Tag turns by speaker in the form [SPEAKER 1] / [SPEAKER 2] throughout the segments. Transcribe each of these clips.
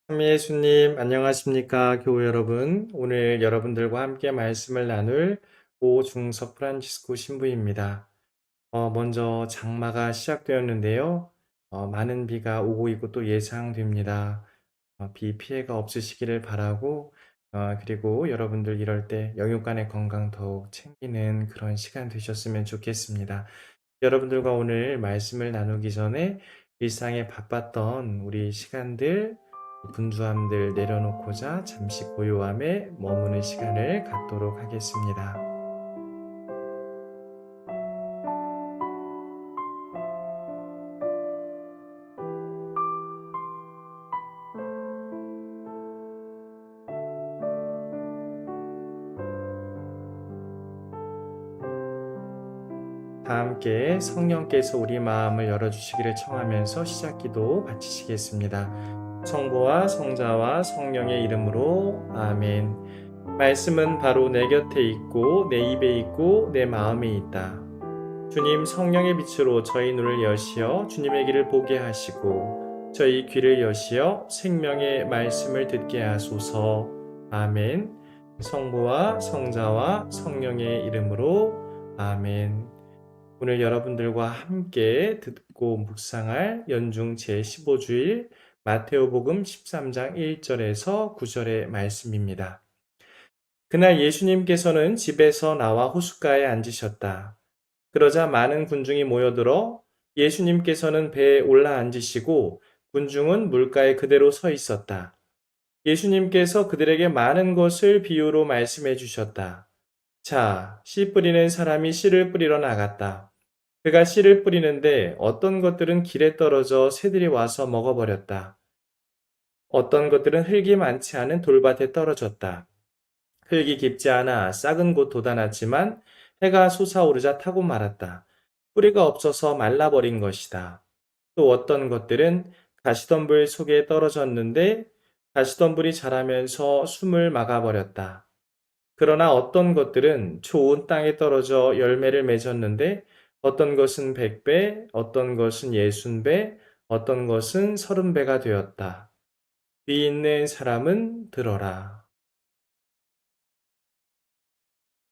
[SPEAKER 1] 예수님, 안녕하십니까, 교우 여러분. 오늘 여러분들과 함께 말씀을 나눌 오중석 프란치스코 신부입니다. 먼저 장마가 시작되었는데요. 많은 비가 오고 있고 또 예상됩니다. 비 피해가 없으시기를 바라고, 그리고 여러분들 이럴 때 영육간의 건강 더욱 챙기는 그런 시간 되셨으면 좋겠습니다. 여러분들과 오늘 말씀을 나누기 전에 일상에 바빴던 우리 시간들, 분주함들 내려놓고자 잠시 고요함에 머무는 시간을 갖도록 하겠습니다. 다 함께 성령께서 우리 마음을 열어주시기를 청하면서 시작기도 바치시겠습니다. 성부와 성자와 성령의 이름으로 아멘. 말씀은 바로 내 곁에 있고 내 입에 있고 내 마음에 있다. 주님 성령의 빛으로 저희 눈을 여시어 주님의 길을 보게 하시고 저희 귀를 여시어 생명의 말씀을 듣게 하소서. 아멘. 성부와 성자와 성령의 이름으로 아멘. 오늘 여러분들과 함께 듣고 묵상할 연중 제15주일 마테오복음 13장 1절에서 9절의 말씀입니다. 그날 예수님께서는 집에서 나와 호숫가에 앉으셨다. 그러자 많은 군중이 모여들어 예수님께서는 배에 올라 앉으시고 군중은 물가에 그대로 서 있었다. 예수님께서 그들에게 많은 것을 비유로 말씀해 주셨다. 자, 씨 뿌리는 사람이 씨를 뿌리러 나갔다. 그가 씨를 뿌리는데 어떤 것들은 길에 떨어져 새들이 와서 먹어버렸다. 어떤 것들은 흙이 많지 않은 돌밭에 떨어졌다. 흙이 깊지 않아 싹은 곧 돋아났지만 해가 솟아오르자 타고 말았다. 뿌리가 없어서 말라버린 것이다. 또 어떤 것들은 가시덤불 속에 떨어졌는데 가시덤불이 자라면서 숨을 막아버렸다. 그러나 어떤 것들은 좋은 땅에 떨어져 열매를 맺었는데 어떤 것은 100배, 어떤 것은 60배, 어떤 것은 30배가 되었다. 귀 있는 사람은 들어라.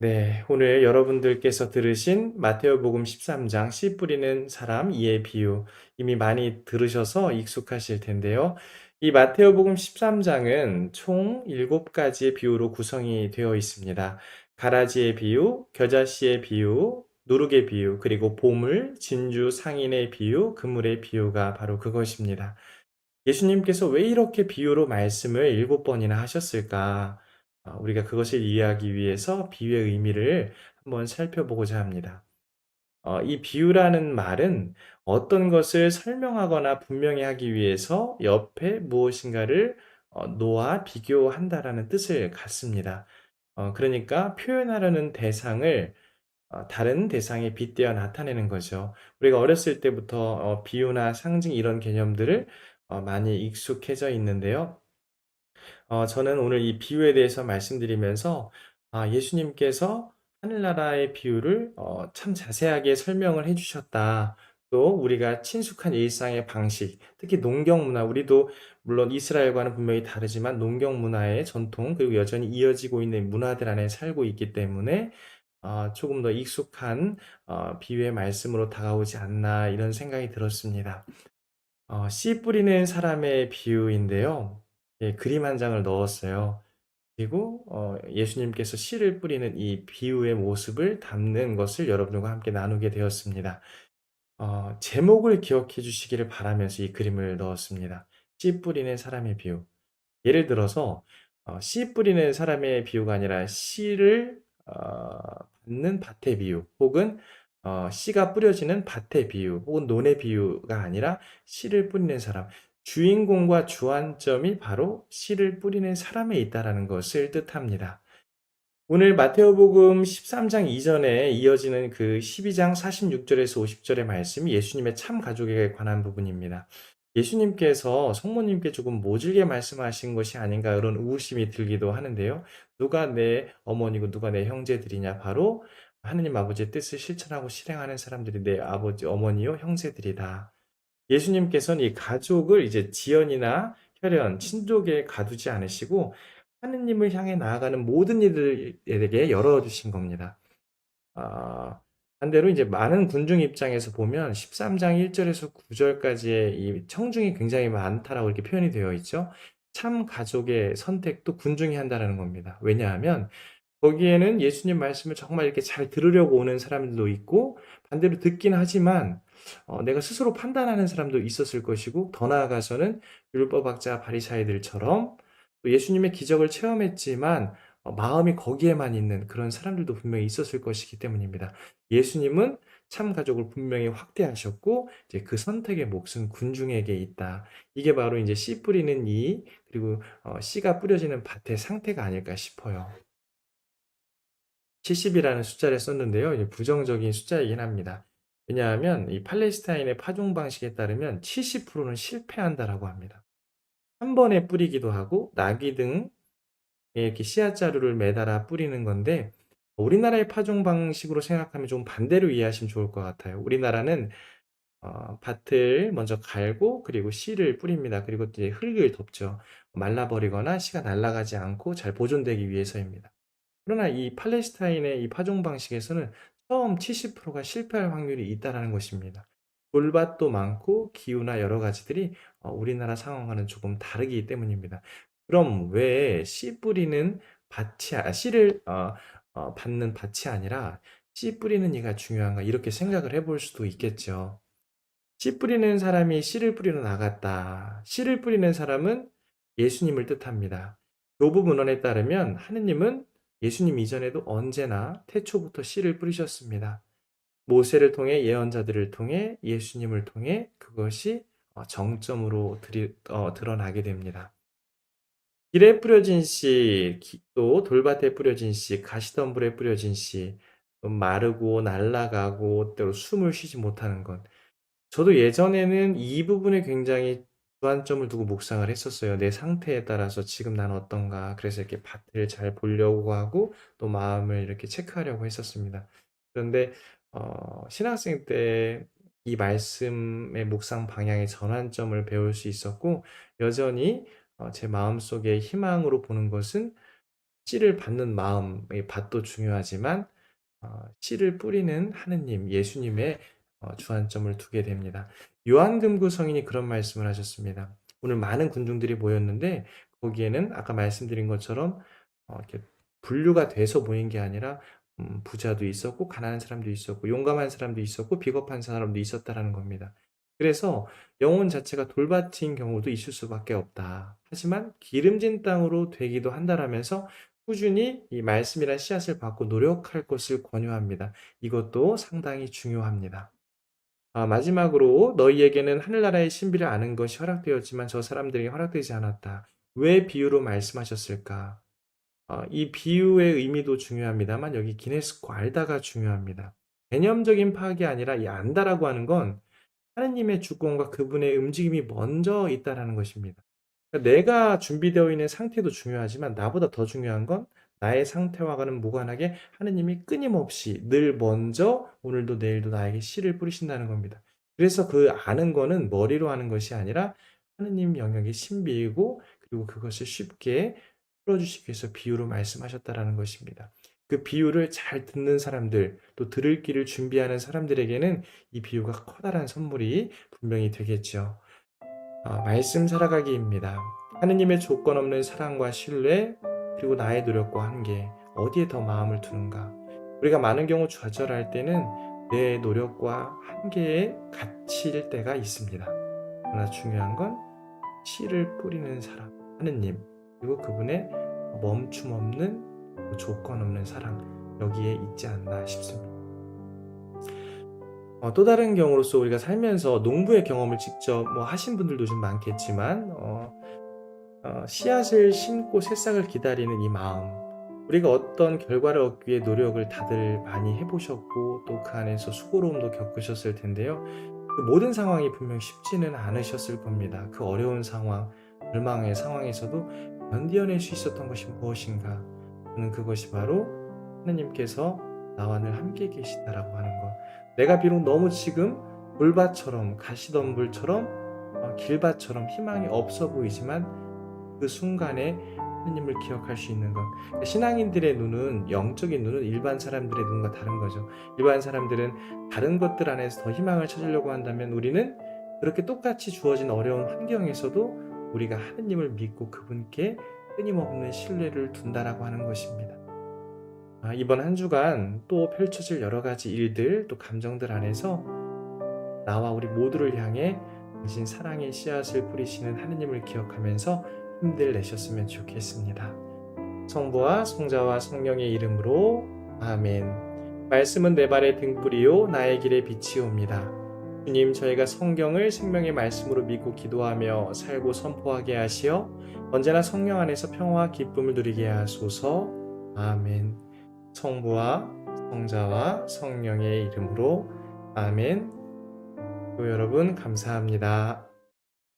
[SPEAKER 1] 네, 오늘 여러분들께서 들으신 마테오복음 13장 씨 뿌리는 사람 이의 비유 이미 많이 들으셔서 익숙하실 텐데요. 이 마테오복음 13장은 총 7가지의 비유로 구성이 되어 있습니다. 가라지의 비유, 겨자씨의 비유, 누룩의 비유, 그리고 보물, 진주, 상인의 비유, 그물의 비유가 바로 그것입니다. 예수님께서 왜 이렇게 비유로 말씀을 7번이나 하셨을까? 우리가 그것을 이해하기 위해서 비유의 의미를 한번 살펴보고자 합니다. 이 비유라는 말은 어떤 것을 설명하거나 분명히 하기 위해서 옆에 무엇인가를 놓아 비교한다라는 뜻을 갖습니다. 그러니까 표현하려는 대상을 다른 대상에 빗대어 나타내는 거죠. 우리가 어렸을 때부터 비유나 상징 이런 개념들을 많이 익숙해져 있는데요. 저는 오늘 이 비유에 대해서 말씀드리면서 예수님께서 하늘나라의 비유를 참 자세하게 설명을 해 주셨다. 또 우리가 친숙한 일상의 방식, 특히 농경 문화, 우리도 물론 이스라엘과는 분명히 다르지만 농경 문화의 전통 그리고 여전히 이어지고 있는 문화들 안에 살고 있기 때문에 조금 더 익숙한 비유의 말씀으로 다가오지 않나 이런 생각이 들었습니다. 씨 뿌리는 사람의 비유인데요. 예, 그림 한 장을 넣었어요. 그리고 예수님께서 씨를 뿌리는 이 비유의 모습을 담는 것을 여러분과 함께 나누게 되었습니다. 제목을 기억해 주시기를 바라면서 이 그림을 넣었습니다. 씨 뿌리는 사람의 비유. 예를 들어서 씨 뿌리는 사람의 비유가 아니라 씨를 받는 밭의 비유 혹은 씨가 뿌려지는 밭의 비유 혹은 논의 비유가 아니라 씨를 뿌리는 사람, 주인공과 주안점이 바로 씨를 뿌리는 사람에 있다라는 것을 뜻합니다. 오늘 마테오복음 13장 이전에 이어지는 그 12장 46절에서 50절의 말씀이 예수님의 참 가족에 관한 부분입니다. 예수님께서 성모님께 조금 모질게 말씀하신 것이 아닌가 그런 의구심이 들기도 하는데요. 누가 내 어머니고 누가 내 형제들이냐? 바로 하느님 아버지의 뜻을 실천하고 실행하는 사람들이 내 아버지, 어머니요, 형제들이다. 예수님께서는 이 가족을 이제 지연이나 혈연, 친족에 가두지 않으시고 하느님을 향해 나아가는 모든 이들에게 열어 주신 겁니다. 아 반대로 이제 많은 군중 입장에서 보면 13장 1 절에서 9 절까지의 이 청중이 굉장히 많다라고 이렇게 표현이 되어 있죠. 참 가족의 선택도 군중이 한다라는 겁니다. 왜냐하면 거기에는 예수님 말씀을 정말 이렇게 잘 들으려고 오는 사람들도 있고 반대로 듣긴 하지만 내가 스스로 판단하는 사람도 있었을 것이고 더 나아가서는 율법학자 바리사이들처럼 또 예수님의 기적을 체험했지만 마음이 거기에만 있는 그런 사람들도 분명히 있었을 것이기 때문입니다. 예수님은 참 가족을 분명히 확대하셨고 이제 그 선택의 몫은 군중에게 있다. 이게 바로 이제 씨 뿌리는 이 그리고 씨가 뿌려지는 밭의 상태가 아닐까 싶어요. 70이라는 숫자를 썼는데요. 이게 부정적인 숫자이긴 합니다. 왜냐하면 이 팔레스타인의 파종 방식에 따르면 70%는 실패한다라고 합니다. 한 번에 뿌리기도 하고 나귀 등에 이렇게 씨앗자루를 매달아 뿌리는 건데 우리나라의 파종 방식으로 생각하면 좀 반대로 이해하시면 좋을 것 같아요. 우리나라는 밭을 먼저 갈고 그리고 씨를 뿌립니다. 그리고 이제 흙을 덮죠. 말라버리거나 씨가 날아가지 않고 잘 보존되기 위해서입니다. 그러나 이 팔레스타인의 이 파종 방식에서는 처음 70%가 실패할 확률이 있다라는 것입니다. 돌밭도 많고 기후나 여러 가지들이 우리나라 상황과는 조금 다르기 때문입니다. 그럼 왜 씨 뿌리는 씨를 받는 밭이 아니라 씨 뿌리는 이가 중요한가 이렇게 생각을 해볼 수도 있겠죠. 씨 뿌리는 사람이 씨를 뿌리러 나갔다. 씨를 뿌리는 사람은 예수님을 뜻합니다. 교부 문헌에 따르면 하느님은 예수님 이전에도 언제나 태초부터 씨를 뿌리셨습니다. 모세를 통해 예언자들을 통해 예수님을 통해 그것이 정점으로 드러나게 됩니다. 길에 뿌려진 씨, 또 돌밭에 뿌려진 씨, 가시덤불에 뿌려진 씨, 또 마르고 날아가고 때로 숨을 쉬지 못하는 것. 저도 예전에는 이 부분에 굉장히 주안점을 두고 묵상을 했었어요. 내 상태에 따라서 지금 난 어떤가. 그래서 이렇게 밭을 잘 보려고 하고 또 마음을 이렇게 체크하려고 했었습니다. 그런데 신학생 때 이 말씀의 묵상 방향의 전환점을 배울 수 있었고 여전히 제 마음속에 희망으로 보는 것은 씨를 받는 마음의 밭도 중요하지만 씨를 뿌리는 하느님, 예수님의 주안점을 두게 됩니다. 요한금구 성인이 그런 말씀을 하셨습니다. 오늘 많은 군중들이 모였는데 거기에는 아까 말씀드린 것처럼 이렇게 분류가 돼서 모인 게 아니라 부자도 있었고 가난한 사람도 있었고 용감한 사람도 있었고 비겁한 사람도 있었다라는 겁니다. 그래서 영혼 자체가 돌밭인 경우도 있을 수밖에 없다. 하지만 기름진 땅으로 되기도 한다라면서 꾸준히 이 말씀이란 씨앗을 받고 노력할 것을 권유합니다. 이것도 상당히 중요합니다. 마지막으로 너희에게는 하늘나라의 신비를 아는 것이 허락되었지만 저 사람들에게 허락되지 않았다. 왜 비유로 말씀하셨을까? 이 비유의 의미도 중요합니다만 여기 기네스코 알다가 중요합니다. 개념적인 파악이 아니라 이 안다라고 하는 건 하느님의 주권과 그분의 움직임이 먼저 있다라는 것입니다. 그러니까 내가 준비되어 있는 상태도 중요하지만 나보다 더 중요한 건 나의 상태와는 무관하게 하느님이 끊임없이 늘 먼저 오늘도 내일도 나에게 씨를 뿌리신다는 겁니다. 그래서 그 아는 거는 머리로 하는 것이 아니라 하느님 영역의 신비이고 그리고 그것을 쉽게 풀어주시기 위해서 비유로 말씀하셨다라는 것입니다. 그 비유를 잘 듣는 사람들, 또 들을 길을 준비하는 사람들에게는 이 비유가 커다란 선물이 분명히 되겠죠. 말씀 살아가기입니다. 하느님의 조건 없는 사랑과 신뢰, 그리고 나의 노력과 한계, 어디에 더 마음을 두는가? 우리가 많은 경우 좌절할 때는 내 노력과 한계에 갇힐 때가 있습니다. 그러나 중요한 건 씨를 뿌리는 사람, 하느님, 그리고 그분의 멈춤 없는 조건 없는 사랑, 여기에 있지 않나 싶습니다. 또 다른 경우로서 우리가 살면서 농부의 경험을 직접 하신 분들도 좀 많겠지만 씨앗을 심고 새싹을 기다리는 이 마음, 우리가 어떤 결과를 얻기 위해 노력을 다들 많이 해보셨고 또 그 안에서 수고로움도 겪으셨을 텐데요. 그 모든 상황이 분명 쉽지는 않으셨을 겁니다. 그 어려운 상황, 절망의 상황에서도 견디어낼 수 있었던 것이 무엇인가? 저는 그것이 바로 하느님께서 나와 늘 함께 계시다라고 하는 것. 내가 비록 너무 지금 돌밭처럼 가시덤불처럼 길밭처럼 희망이 없어 보이지만 그 순간에 하느님을 기억할 수 있는 것. 그러니까 신앙인들의 눈은, 영적인 눈은 일반 사람들의 눈과 다른 거죠. 일반 사람들은 다른 것들 안에서 더 희망을 찾으려고 한다면, 우리는 그렇게 똑같이 주어진 어려운 환경에서도 우리가 하느님을 믿고 그분께 끊임없는 신뢰를 둔다라고 하는 것입니다. 이번 한 주간 또 펼쳐질 여러 가지 일들, 또 감정들 안에서 나와 우리 모두를 향해 당신 사랑의 씨앗을 뿌리시는 하느님을 기억하면서 힘들 내셨으면 좋겠습니다. 성부와 성자와 성령의 이름으로 아멘. 말씀은 내 발의 등불이요 나의 길의 빛이옵니다. 주님, 저희가 성경을 생명의 말씀으로 믿고 기도하며 살고 선포하게 하시어 언제나 성령 안에서 평화와 기쁨을 누리게 하소서. 아멘. 성부와 성자와 성령의 이름으로 아멘. 여러분 감사합니다.